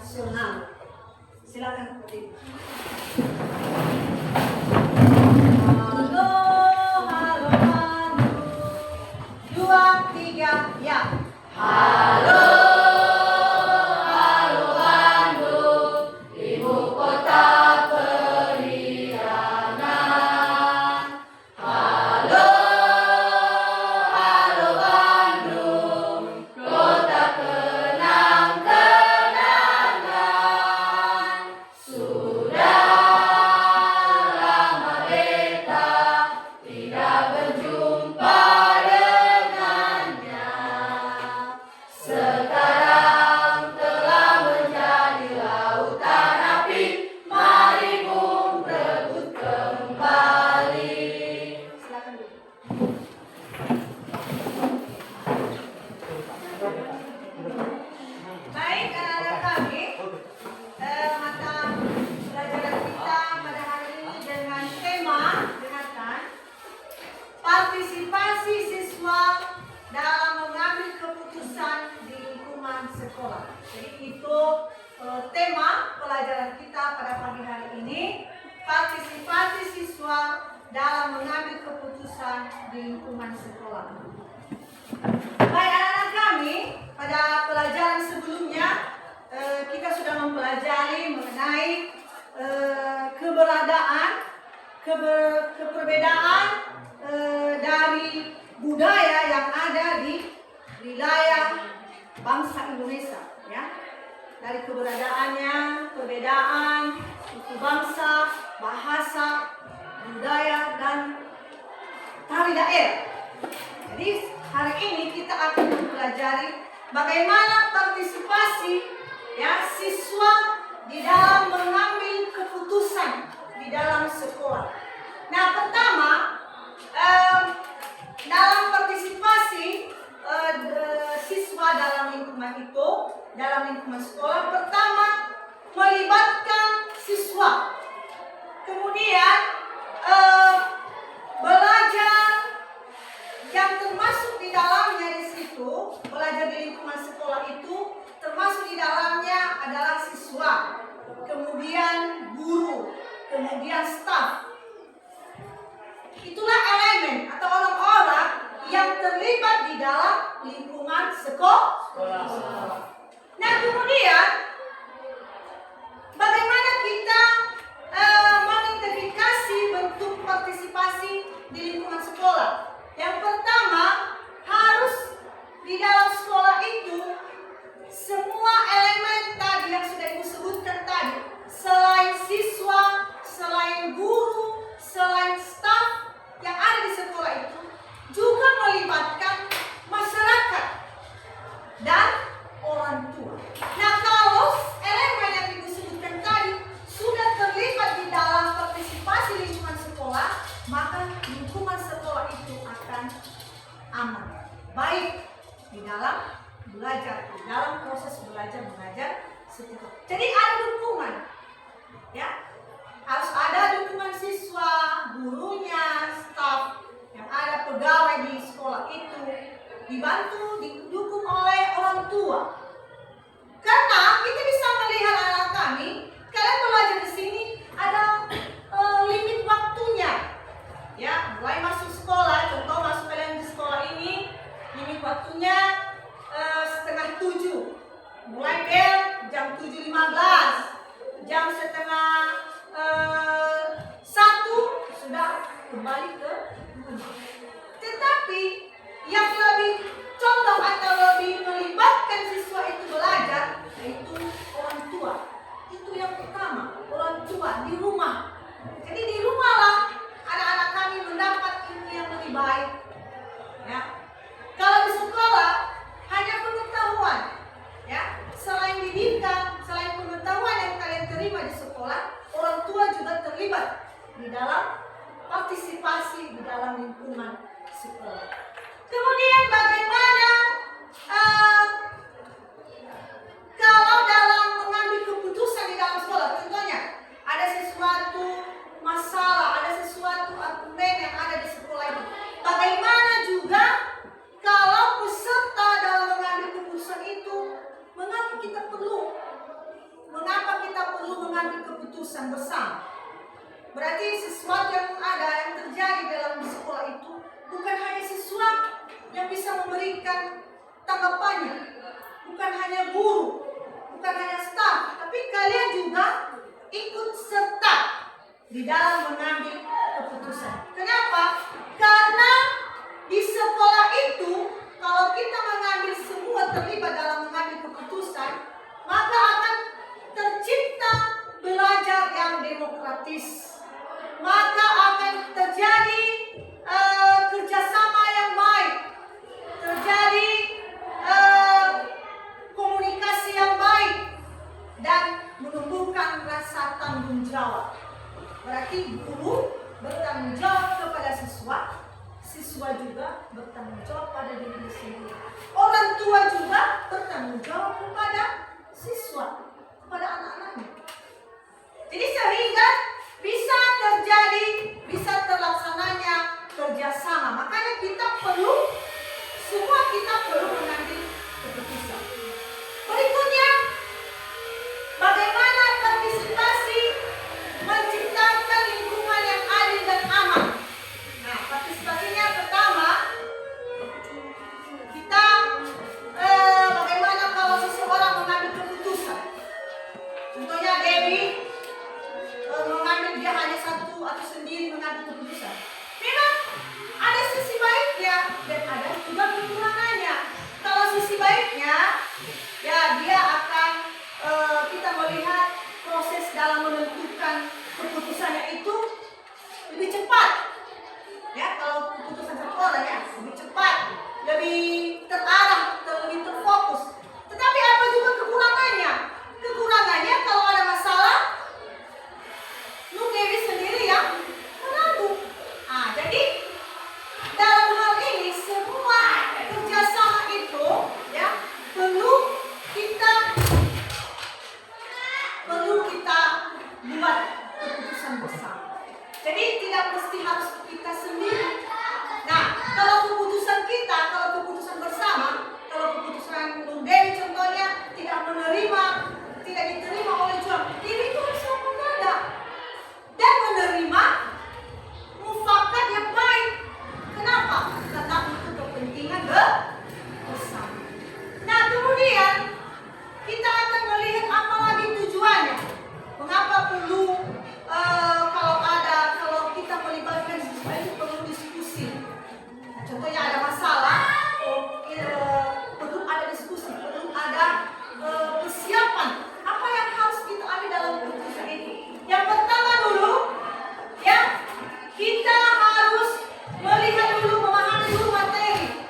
nasional. Silakan berdiri. Halo, halo, halo. 2, 3, ya. Halo, halo Bandung, ibu kota periangan. Halo, halo Bandung, kota kenang-kenangan. Sudah lama beta tidak berjumpa dengannya. Sekarang telah menjadi lautan api, mari pun berebut kembali. Silakan duduk. Baik, anak-anak kami, mata pelajaran kita pada hari ini dengan tema, dengarkan, partisipasi siswa dalam mengambil keputusan di lingkungan sekolah. Jadi itu tema pelajaran kita pada pagi hari ini, partisipasi siswa dalam mengambil keputusan di lingkungan sekolah. Baik anak-anak kami, pada pelajaran sebelumnya kita sudah mempelajari mengenai keberadaan dari budaya yang ada di wilayah bangsa Indonesia, ya. Dari keberadaannya, perbedaan suku bangsa, bahasa, budaya, dan tari daerah. Jadi hari ini kita akan mempelajari bagaimana partisipasi ya siswa di dalam mengambil keputusan di dalam sekolah. Nah, pertama dalam partisipasi siswa dalam lingkungan itu, dalam lingkungan sekolah, pertama melibatkan siswa, kemudian belajar yang termasuk di dalamnya di situ, belajar di lingkungan sekolah itu termasuk di dalamnya adalah siswa, kemudian guru, kemudian staf. Itulah elemen atau orang-orang yang terlibat di dalam lingkungan sekolah. Nah, kemudian bagaimana kita mengidentifikasi bentuk partisipasi di lingkungan sekolah? Yang pertama, harus di dalam sekolah itu semua elemen tadi yang sudah Ibu sebutkan tadi, selain siswa, selain guru, selain staf yang ada di sekolah itu, juga melibatkan masyarakat dan orang tua. Nah, kalau elemen yang Ibu sebutkan tadi sudah terlibat di dalam partisipasi lingkungan sekolah, maka lingkungan sekolah itu akan aman, baik di dalam belajar, di dalam proses belajar mengajar seperti. Jadi ada dukungan, ya, harus ada dukungan siswa, gurunya, staf yang ada, pegawai di sekolah itu dibantu, didukung oleh orang tua. Karena kita bisa melihat anak kami, kalian belajar di sini ada limit waktunya. Ya, mulai masuk sekolah, contoh masuk kalian di sekolah ini, limit waktunya 6:30. Mulai bel jam 7.15, jam 12:30 sudah kembali ke rumah. Tetapi yang lebih contoh atau lebih melibatkan siswa itu belajar, yaitu orang tua. Itu yang pertama, orang tua di rumah. Jadi di rumahlah anak-anak kami mendapat ilmu yang lebih baik. Ya. Kalau di sekolah hanya pengetahuan, ya. Selain didikan, selain pengetahuan yang kalian terima di sekolah, orang tua juga terlibat di dalam partisipasi di dalam lingkungan sekolah. Kemudian bagaimana kalau dalam mengambil keputusan di dalam sekolah, contohnya ada sesuatu masalah, ada sesuatu argumen yang ada di sekolah itu. Bagaimana juga kalau peserta dalam mengambil keputusan itu, mengapa kita perlu keputusan bersama. Berarti sesuatu yang ada yang terjadi dalam sekolah itu bukan hanya siswa yang bisa memberikan tanggapannya, bukan hanya guru, bukan hanya staf, tapi kalian juga ikut serta di dalam mengambil keputusan. Kenapa? Karena di sekolah itu kalau kita mengambil semua terlibat dalam mengambil keputusan, maka akan tercipta belajar yang demokratis. Maka akan terjadi kerjasama yang baik, terjadi komunikasi yang baik, dan menumbuhkan rasa tanggung jawab. Berarti guru bertanggung jawab kepada siswa, siswa juga bertanggung jawab pada diri sendiri. Orang tua juga bertanggung jawab kepada siswa, kepada anak-anaknya. Jadi sehingga bisa terjadi, bisa terlaksananya kerjasama. Makanya semua kita perlu mengambil keputusan. Berikutnya, bagaimana partisipasi menciptakan lingkungan yang adil dan aman. Nah, partisipasinya pertama, kita bagaimana kalau seseorang mengambil keputusan. Contohnya Debbie mengambil, dia hanya satu atau sendiri mengambil keputusan. Memang ada sisi baiknya dan ada juga kekurangannya. Kalau sisi baiknya, ya dia akan kita melihat proses dalam menentukan keputusannya itu lebih cepat. Ya, kalau keputusan sekolah ya lebih cepat, lebih terarah, lebih terfokus. Tetapi apa juga kekurangannya? Kekurangannya kalau ada masalah, Dewi sendiri yang menanggung. Jadi dalam hal ini semua kerjasama itu ya perlu kita buat keputusan bersama. Jadi tidak mesti harus kita sendiri. Nah, kalau keputusan bersama, kalau keputusan Bung Dewi contohnya tidak diterima oleh John, ini itu harus mendadak dan menerima mufakat yang baik. Kenapa? Karena itu kepentingan bersama. Nah, kemudian kita akan melihat apa lagi tujuannya. Mengapa perlu kalau kita melibatkan siswa itu perlu diskusi. Nah, contohnya ada masalah, perlu ada diskusi, perlu ada persiapan. Apa yang harus kita ambil dalam keputusan itu? Yang pertama dulu, ya, kita harus melihat dulu, memahami dulu materi,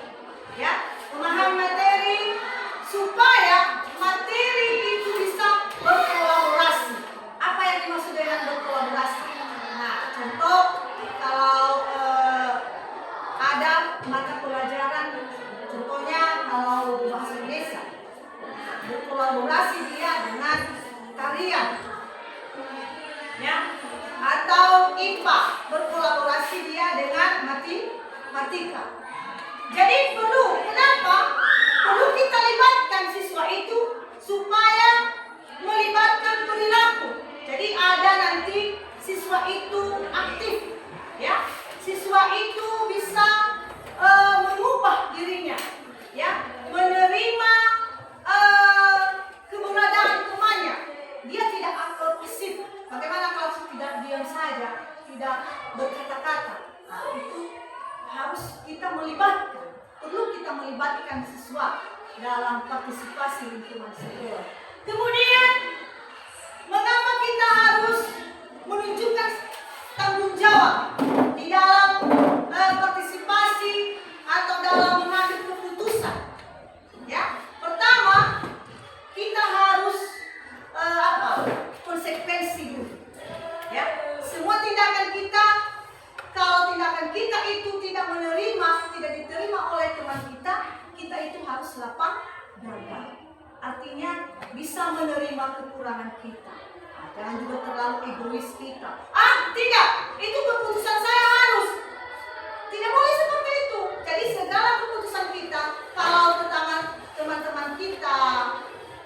ya, memahami materi supaya materi itu bisa berkolaborasi. Apa yang dimaksud dengan berkolaborasi? Nah, contoh kalau ada mata pelajaran, contohnya kalau bahasa Indonesia, berkolaborasi dia dengan tarian, ya, atau IPA berkolaborasi dia dengan matematika. Jadi kenapa? Perlu kita libatkan siswa itu supaya melibatkan perilaku. Jadi ada nanti siswa itu aktif, ya, siswa itu bisa mengubah dirinya, ya, menerima keberadaan temannya. Dia tidak pasif. Bagaimana kalau tidak diam saja, tidak berkata-kata? Nah, itu harus kita melibatkan. Perlu kita melibatkan siswa dalam partisipasi lingkungan sekolah. Kemudian, mengapa kita harus menunjukkan tanggung jawab di dalam partisipasi atau dalam mengambil keputusan? Ya, pertama kita harus konsekuensi dulu. Ya, semua tindakan kita, kalau tindakan kita itu tidak diterima oleh teman kita, kita itu harus lapang dada. Artinya bisa menerima kekurangan kita. Jangan juga terlalu egois kita. Tidak, itu keputusan saya harus. Tidak boleh seperti itu. Jadi segala keputusan kita, kalau teman-teman kita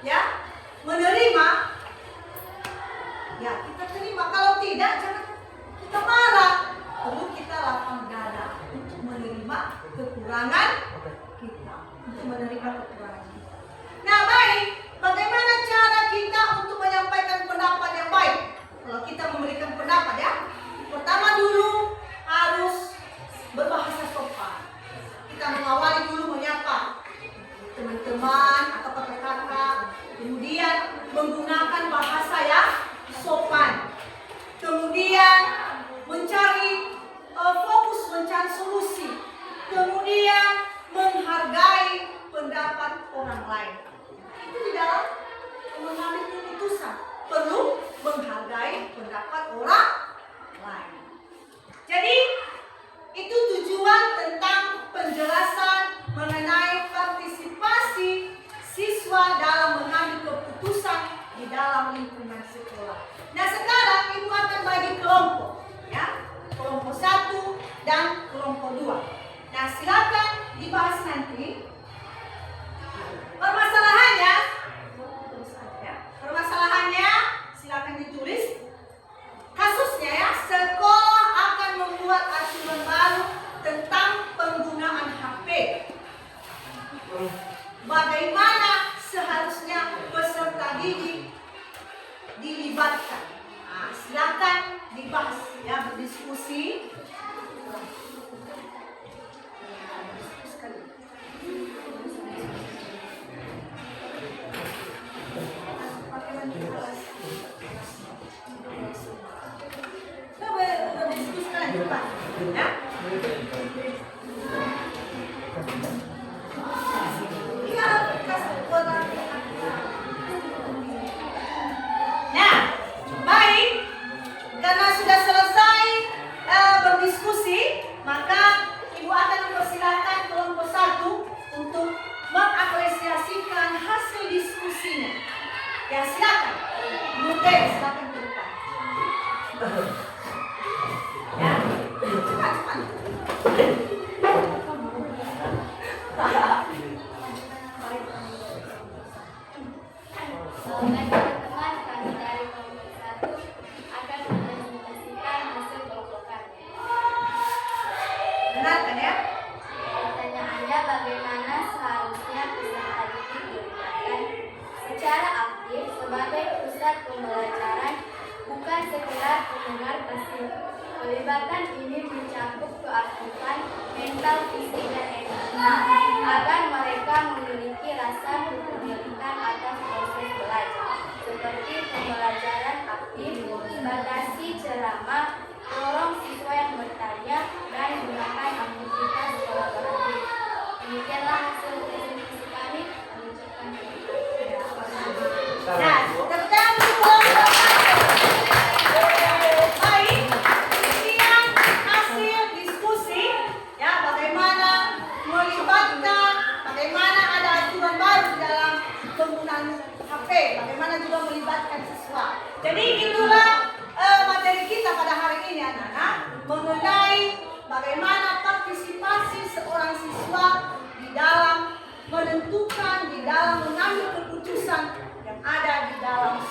ya menerima, ya kita terima. menggunakan bahasa yang sopan. Kemudian fokus mencari solusi. Kemudian menghargai pendapat orang lain. Itu di dalam mengambil keputusan. Perlu menghargai pendapat orang lain. Jadi itu tujuan tentang penjelasan mengenai partisipasi siswa dalam mengambil keputusan di dalam lingkungan sekolah. Nah, sekarang Ibu akan bagi kelompok, ya, kelompok 1 dan kelompok 2. Nah, silakan dibahas nanti. Permasalahannya silakan ditulis. Kasusnya ya, sekolah akan membuat aturan baru tentang penggunaan HP. Bagaimana seharusnya peserta didik dilibatkan? Nah, silakan dibahas ya, berdiskusi. Ya, silakan. Oke, silakan ke depan. Ya, cepat. Teman-teman, kami dari kelompok 1 akan mempresentasikan hasil kelompokannya. Benar kan ya? Pertanyaannya, bagaimana seharusnya peserta didik dilibatkan secara aktif sebagai pusat pembelajaran, bukan sekedar pendengar pasif. Pelibatan ini mencakup keaktifan mental, fisik, dan emosional agar mereka memiliki rasa kepemilikan atas proses belajar, seperti pembelajaran aktif, batasi ceramah, dorong siswa yang bertanya, dan gunakan aktivitas kolaboratif. Demikianlah hasil presentasi kami. Kami ucapkan Nah, tentang kelompok baik, kemudian hasil diskusi ya, bagaimana melibatkan, bagaimana ada aturan baru dalam penggunaan HP, bagaimana juga melibatkan siswa. Jadi itulah materi kita pada hari ini, anak-anak, mengenai bagaimana partisipasi seorang siswa di dalam menentukan, di dalam mengambil keputusan yang ada di dalam